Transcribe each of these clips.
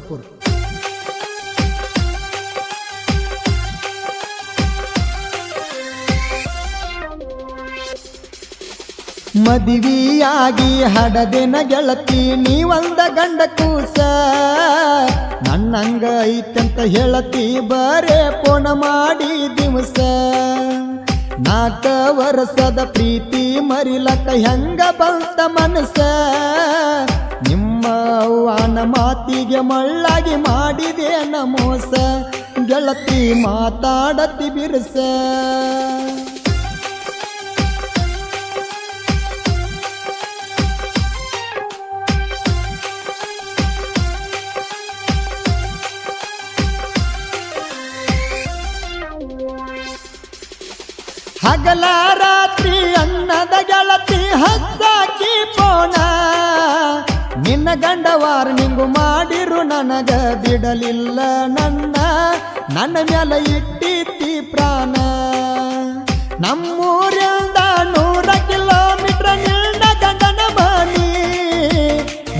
ಕೊರಟಪುರ. ಮದುವೆಯಾಗಿ ಹಡದೆನ ಗೆಳತಿ ನೀವಂದ ಗಂಡ ಕೂಸ, ನನ್ನಂಗ ಐತಂತ ಹೇಳತಿ ಬರೇ ಫೋನ ಮಾಡಿ ದಿವಸ. 4 ವರ್ಷದ ಪ್ರೀತಿ ಮರಿಲಕ್ಕ ಹೆಂಗ ಬಂತ ಮನಸ, ನಿಮ್ಮ ಅವ್ವನ ಮಾತಿಗೆ ಮಳ್ಳಾಗಿ ಮಾಡಿದೇನ ಮೋಸ, ಗೆಳತಿ ಮಾತಾಡತಿ ಬಿರುಸ. ಹಗಲ ರಾತ್ರಿ ಅನ್ನದ ಗೆಳತಿ ಹಚ್ಚಾಕಿ ಫೋನ, ನಿನ್ನ ಗಂಡ ವಾರ್ನಿಂಗು ಮಾಡಿರು ನನಗ ಬಿಡಲಿಲ್ಲ ನನ್ನ ಮ್ಯಾಲ ಇಟ್ಟಿತಿ ಪ್ರಾಣ. ನಮ್ಮೂರಿಂದ 100 ಕಿಲೋಮೀಟರ್ ನಿನ್ನ ಗಂಡನ ಮನಿ,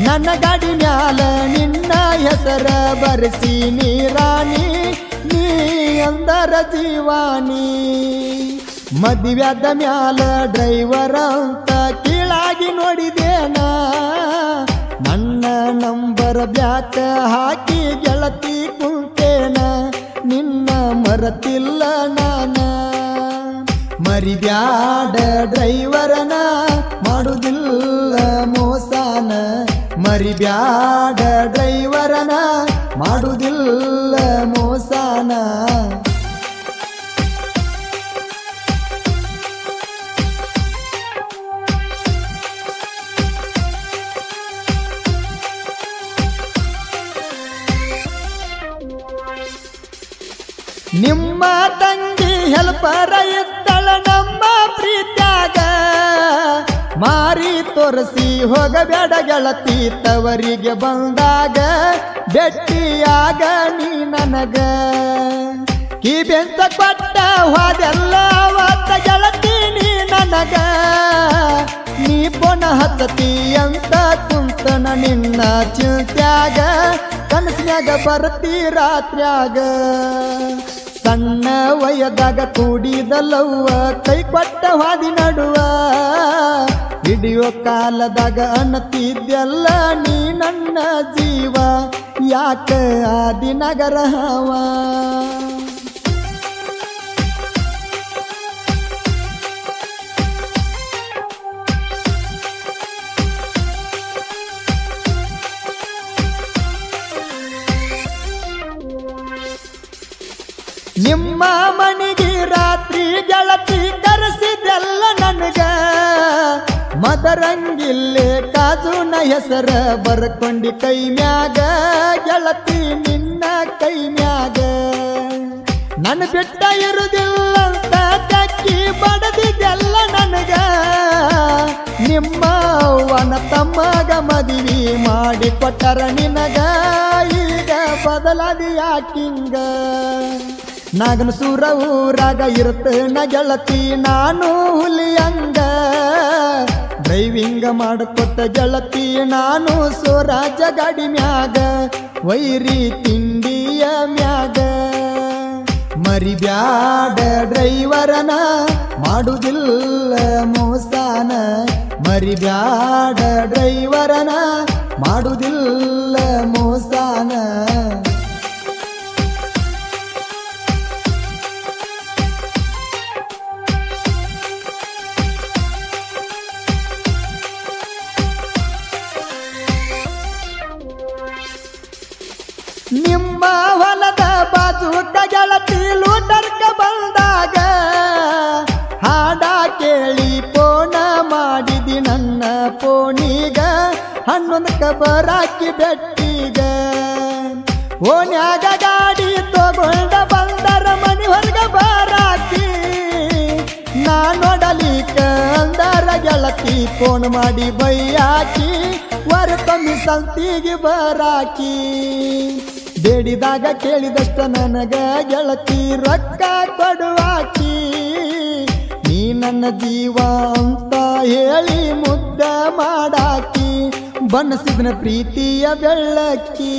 ನನ್ನ ಗಾಡಿ ಮ್ಯಾಲ ನಿನ್ನ ಹೆಸರ ಬರೆಸಿ ನೀರಾಣಿ, ನೀ ಅಂದರ ಜೀವಾನಿ. ಮದುವ್ಯಾದ ಮ್ಯಾಲ ಡ್ರೈವರ್ ಅಂತ ಕೀಳಾಗಿ ನೋಡಿದೇನ, ನನ್ನ ನಂಬರ್ ಬ್ಯಾಕ ಹಾಕಿ ಗೆಳತಿ ಕುಂತೇನ, ನಿನ್ನ ಮರತಿಲ್ಲ ನಾನ. ಮರಿಬ್ಯಾಡ ಡ್ರೈವರನ ಮಾಡುದಿಲ್ಲ ಮೋಸಾನ, ಮರಿಬ್ಯಾಡ ಡ್ರೈವರನ ಮಾಡುದಿಲ್ಲ ಮೋಸಾನ. ನಿಮ್ಮ ತಂಗಿ ಹೆಲ್ಪರ ಇದ್ದಳ ನಮ್ಮ ಪ್ರೀತ್ಯಾಗ, ಮಾರಿ ತೋರಿಸಿ ಹೋಗಬೇಡ ಗೆಳತಿ ತವರಿಗೆ ಬಂದಾಗ, ಭೆಟ್ಟಿಯಾಗ ನೀ ನನಗ. ಕಿಬೆಂತ ಕೊಟ್ಟ ಹೋದೆಲ್ಲ ಅವತ್ತ ಗೆಳತಿ ನೀ ನನಗ, ನೀ ಪೊನ ಹತ್ತತಿ ಅಂತ ಕುಂತನ ನಿನ್ನ ಚಿಂತ್ಯಾಗ, ಕನಸಿನ್ಯಾಗ ಬರ್ತಿ ರಾತ್ರ್ಯಾಗ. ಸಣ್ಣ ವಯದಾಗ ಕೂಡಿದಲ್ಲವ್ವ ಕೈ ಕೊಟ್ಟ ಹಾದಿ ನಡುವ, ಹಿಡಿಯೋ ಕಾಲದಾಗ ಅನ್ನತಿದ್ದೆಲ್ಲ ನೀ ನನ್ನ ಜೀವ, ಯಾಕ ಆದಿ ನಗರ ಹವ. ನಿಮ್ಮ ಮನಿಗೆ ರಾತ್ರಿ ಗೆಳತಿ ಕರೆಸಿದೆಲ್ಲ ನನಗ, ಮದರಂಗಿಲ್ಲೇ ಕಾಜುನ ಹೆಸರ ಬರ್ಕೊಂಡಿ ಕೈ ಮ್ಯಾಗ, ಗೆಳತಿ ನಿನ್ನ ಕೈ ಮ್ಯಾಗ. ನನ್ನ ಬಿಟ್ಟ ಇರುದಿಲ್ಲಂತ ಕಕ್ಕಿ ಬಡದಿದೆಲ್ಲ ನನಗ, ನಿಮ್ಮ ಅವ್ವನ ತಮ್ಮಗ ಮದುವೆ ಮಾಡಿ ಕೊಟ್ಟರ ನಿನಗ, ಈಗ ಬದಲಾದಿ ಯಾಕಿಂಗ. ನಾಗನಸೂರ ಊರಾಗ ಇರ್ತೇನ ಗೆಳತಿ ನಾನು ಹುಲಿಯಂಗ, ಡ್ರೈವಿಂಗ ಮಾಡಿಕೊಟ್ಟ ಗೆಳತಿ ನಾನು ಸ್ವರಾಜ ಗಾಡಿ ಮ್ಯಾಗ, ವೈರಿ ತಿಂಡಿಯ ಮ್ಯಾಗ. ಮರಿಬ್ಯಾಡ ಡ್ರೈವರನ ಮಾಡುದಿಲ್ಲ ಮೋಸಾನ, ಮರಿಬ್ಯಾಡ ಡ್ರೈವರನ ಮಾಡುದಿಲ್ಲ ಮೋಸಾನ. ನಿಮ್ಮ ಹೊಲದ ಬಾಜೂಕ ಗೆಳತಿ ಲೂಟರ್ಕ ಬಂದಾಗ, ಹಾಡ ಕೇಳಿ ಫೋನ ಮಾಡಿದಿ ನನ್ನ ಫೋನಿಗ, 11ಕ್ಕೆ ಬರಾಕಿ ಬೆಟ್ಟಿಗ. ಓನ್ಯಾಗ ಗಾಡಿ ತಗೊಂಡ ಬಂದರ ಮನಿ ಹೊರಗ ಬರಾಕಿ, ನಾ ನೋಡಲಿಕ್ಕ ಅಂದರ ಗೆಳತಿ ಫೋನ್ ಮಾಡಿ ಬೈಯಾಕಿ, ವರಕೊಮ್ಮಿ ಸಂತಿಗೆ ಬರಾಕಿ. ಬೇಡಿದಾಗ ಕೇಳಿದಷ್ಟ ನನಗ ಗೆಳತಿ ರೊಕ್ಕ ಕೊಡುವಾಕಿ, ನೀ ನನ್ನ ಜೀವ ಅಂತ ಹೇಳಿ ಮುದ್ದ ಮಾಡಾಕಿ, ಬನಸಿದನ ಪ್ರೀತಿಯ ಬೆಳ್ಳಕ್ಕಿ.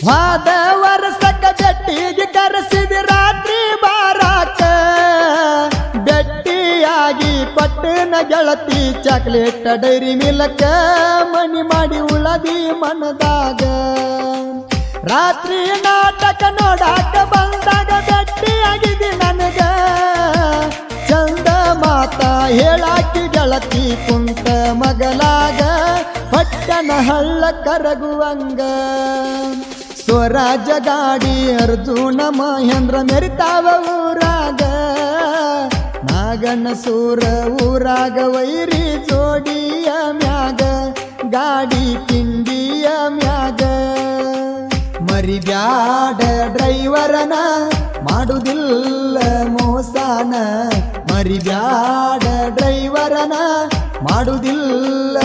ವಾದ ವರ್ಷಕ್ಕ ಬೆಟ್ಟಿಗೆ ಕರೆಸಿದ ರಾತ್ರಿ ಬಾರಾಕ ಬೆಟ್ಟಿಯಾಗಿ ಪಟ್ಟಣ ಗೆಳತಿ ಚಾಕ್ಲೇಟ್ ಡೈರಿ ಮಿಲ್ಕ ಮನಿ ಮಾಡಿ ಉಳದಿ ಮನದಾಗ ರಾತ್ರಿ ನಾಟಕ ನೋಡಾಕ ಬಂದಾಗ ಬೆಟ್ಟಿಯಾಗಿದಿ ನನಗ ಚಂದ ಮಾತ ಹೇಳಾಕಿ ಗೆಳತಿ ಕುಂತ ಮಗಲಾಗ ಪಟ್ಟಣ ಹಳ್ಳ ಕರಗುವಂಗ ಸ್ವರಾಜ ಗಾಡಿ ಅರ್ಜುನ ಮಹೇಂದ್ರ ಮೆರಿತಾವ ಊರಾಗ ನಾಗನ ಸೂರ ಊರಾಗ ವೈರಿ ಜೋಡಿಯ ಮ್ಯಾಗ ಗಾಡಿ ಕಿಂಡಿಯ ಮ್ಯಾಗ ಮರಿಬ್ಯಾಡ ಡ್ರೈವರನ ಮಾಡುದಿಲ್ಲ ಮೋಸಾನ ಮರಿಬ್ಯಾಡ ಡ್ರೈವರನ ಮಾಡುದಿಲ್ಲ